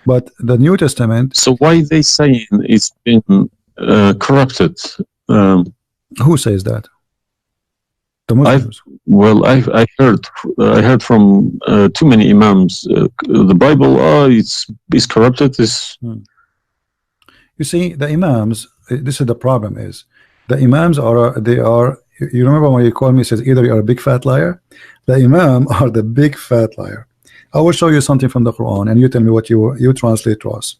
But the New Testament. So why they saying it's been corrupted? Who says that? The Muslims. I heard from too many imams. The Bible, it's corrupted. You see, the imams, this is the problem is, the imams you remember when you called me, says either you are a big fat liar? The imam are the big fat liar. I will show you something from the Quran and you tell me what you translate to us.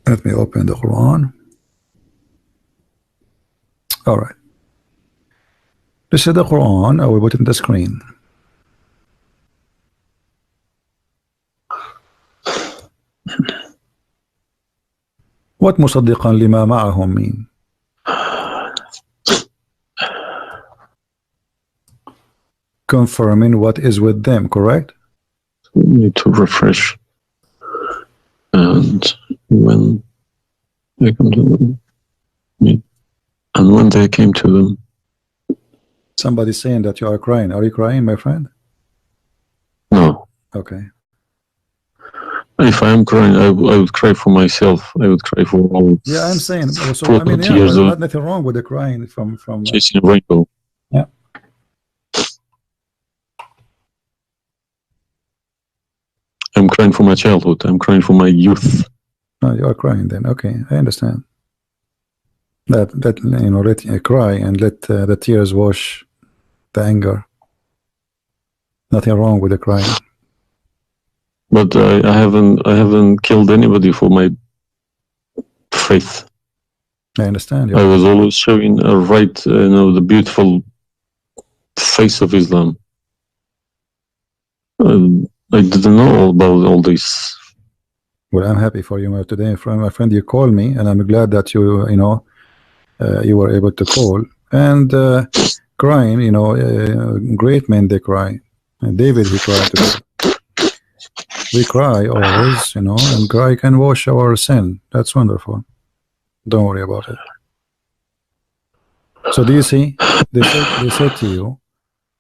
Let me open the Quran. All right. This is the Quran. I will put it in the screen. What مصدقا لما معهم mean? Confirming what is with them, correct? We need to refresh. And when they come to them, and when they came to them. Somebody's saying that you are crying. Are you crying, my friend? No. Okay. If I am crying, I would cry for myself. I would cry for all. Yeah, I'm saying. So I mean, there's nothing wrong with the crying from chasing a rainbow. Yeah. I'm crying for my childhood. I'm crying for my youth. No, you are crying then. Okay, I understand. Let cry and let the tears wash the anger. Nothing wrong with the crying. But I haven't killed anybody for my faith. I understand. I was always showing the beautiful the face of Islam. I didn't know all about all this. Well, I'm happy for you today, my friend. You called me, and I'm glad that you were able to call. And crying, great men they cry. And David, he cried today. We cry always, and cry can wash our sin. That's wonderful. Don't worry about it. So do you see? They said to you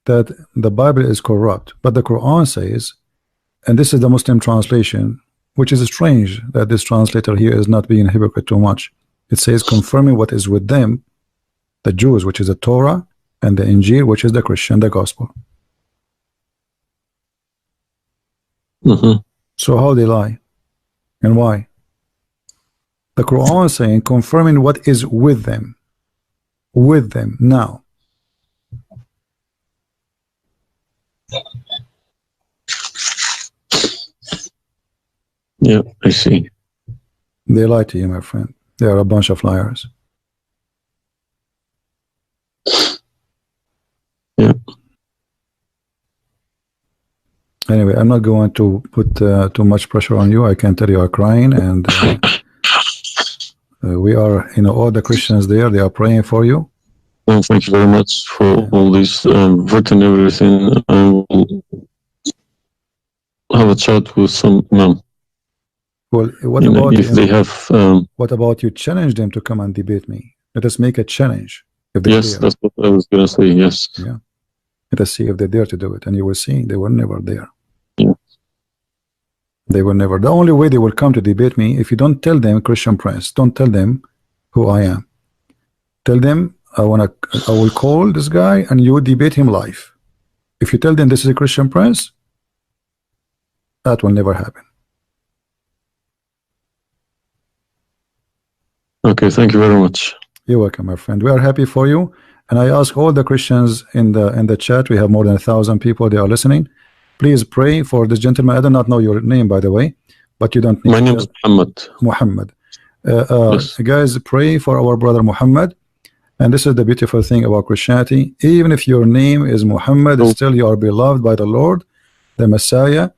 that the Bible is corrupt, but the Quran says, and this is the Muslim translation, which is strange that this translator here is not being a hypocrite too much. It says, confirming what is with them, the Jews, which is the Torah, and the Injil, which is the Christian, the gospel. So how they lie and why? The Quran is saying, confirming what is with them now. Yeah, I see. They lie to you, my friend. They are a bunch of liars. Yeah. Anyway, I'm not going to put too much pressure on you. I can tell you are crying, and we are, all the Christians there, they are praying for you. Well, thank you very much for all this written everything. I will have a chat with some imam. Well, what about if they have? What about you challenge them to come and debate me? Let us make a challenge. If Yes, that's what I was going to say. Yes. Yeah. Let us see if they dare to do it, and you will see they were never there. Yeah. They were never. The only way they will come to debate me, if you don't tell them Christian Prince, don't tell them who I am. Tell them I will call this guy and you debate him live. If you tell them this is a Christian Prince, that will never happen. Okay, thank you very much. You're welcome, my friend. We are happy for you. And I ask all the Christians in the chat, we have more than 1,000 people, they are listening. Please pray for this gentleman. I do not know your name, by the way, but you don't need. My name is Muhammad. Muhammad. Yes. Guys, pray for our brother Muhammad. And this is the beautiful thing about Christianity. Even if your name is Muhammad, still you are beloved by the Lord, the Messiah.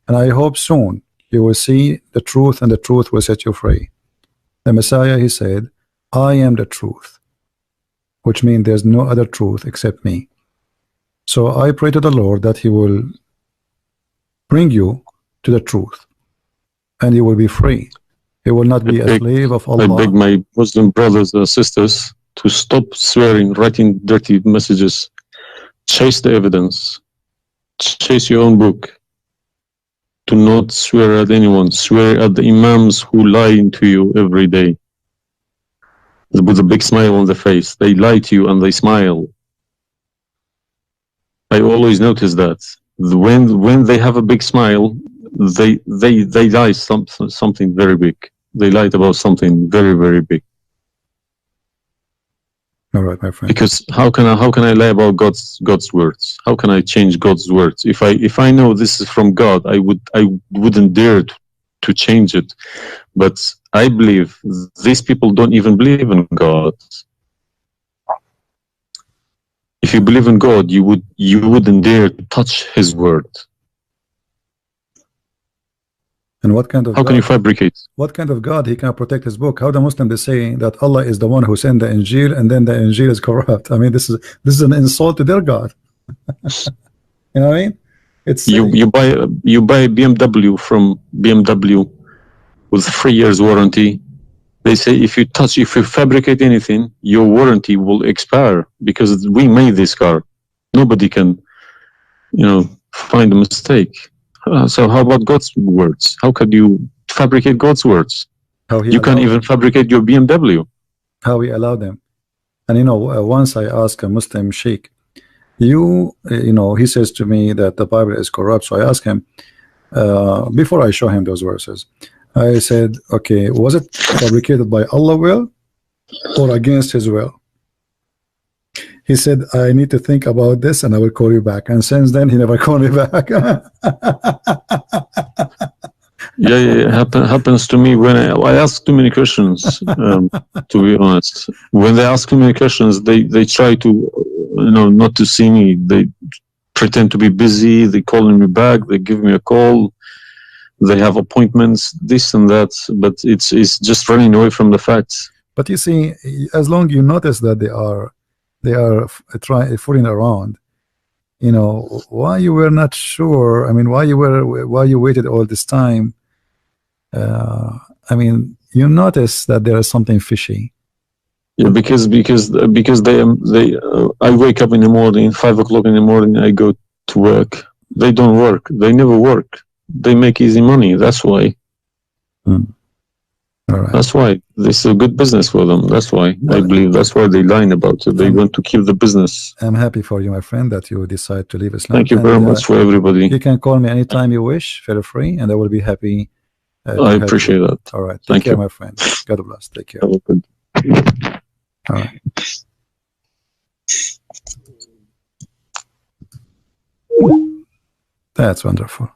And I hope soon you will see the truth, and the truth will set you free. The Messiah, he said, I am the truth, which means there's no other truth except me. So I pray to the Lord that he will bring you to the truth, and you will be free. You will not be a slave of Allah. I beg my Muslim brothers and sisters to stop swearing, writing dirty messages. Chase the evidence. Chase your own book. Do not swear at anyone. Swear at the imams who lie to you every day. With a big smile on their face. They lie to you and they smile. I always notice that. When they have a big smile, they lie something very big. They lied about something very, very big. All right, my friend. Because how can I lie about God's words? How can I change God's words? If I know this is from God, I wouldn't dare to change it. But I believe these people don't even believe in God. If you believe in God, you wouldn't dare to touch His word. And what kind of how God, can you fabricate? What kind of God he can protect his book? How the Muslim is saying that Allah is the one who sent the Injil, and then the Injil is corrupt? I mean, this is an insult to their God. You know what I mean? It's you buy a BMW from BMW with 3 years warranty. They say if you fabricate anything, your warranty will expire because we made this car. Nobody can, find a mistake. So how about God's words? How can you fabricate God's words? You can't even fabricate your BMW. How he allowed them. And once I asked a Muslim sheikh, he says to me that the Bible is corrupt. So I asked him, before I show him those verses, I said, okay, was it fabricated by Allah's will or against his will? He said, I need to think about this and I will call you back. And since then, he never called me back. Yeah, happens to me when I ask too many questions. To be honest, when they ask too many questions, they try to, not to see me. They pretend to be busy. They calling me back. They give me a call. They have appointments, this and that. But it's just running away from the facts. But you see, as long you notice that they are fooling around, why you were not sure? I mean, why you waited all this time? I mean, you notice that there is something fishy. Yeah, because I wake up in the morning, 5 o'clock in the morning. I go to work. They don't work. They never work. They make easy money. That's why. All right. That's why this is a good business for them. That's why I believe that's why they lying about it. They want to keep the business. I'm happy for you, my friend, that you decide to leave Islam. Thank you very much for everybody. You can call me anytime you wish, feel free, and I will be happy. I appreciate that. All right. Take care, my friend. God bless. Take care. Good. All right. That's wonderful.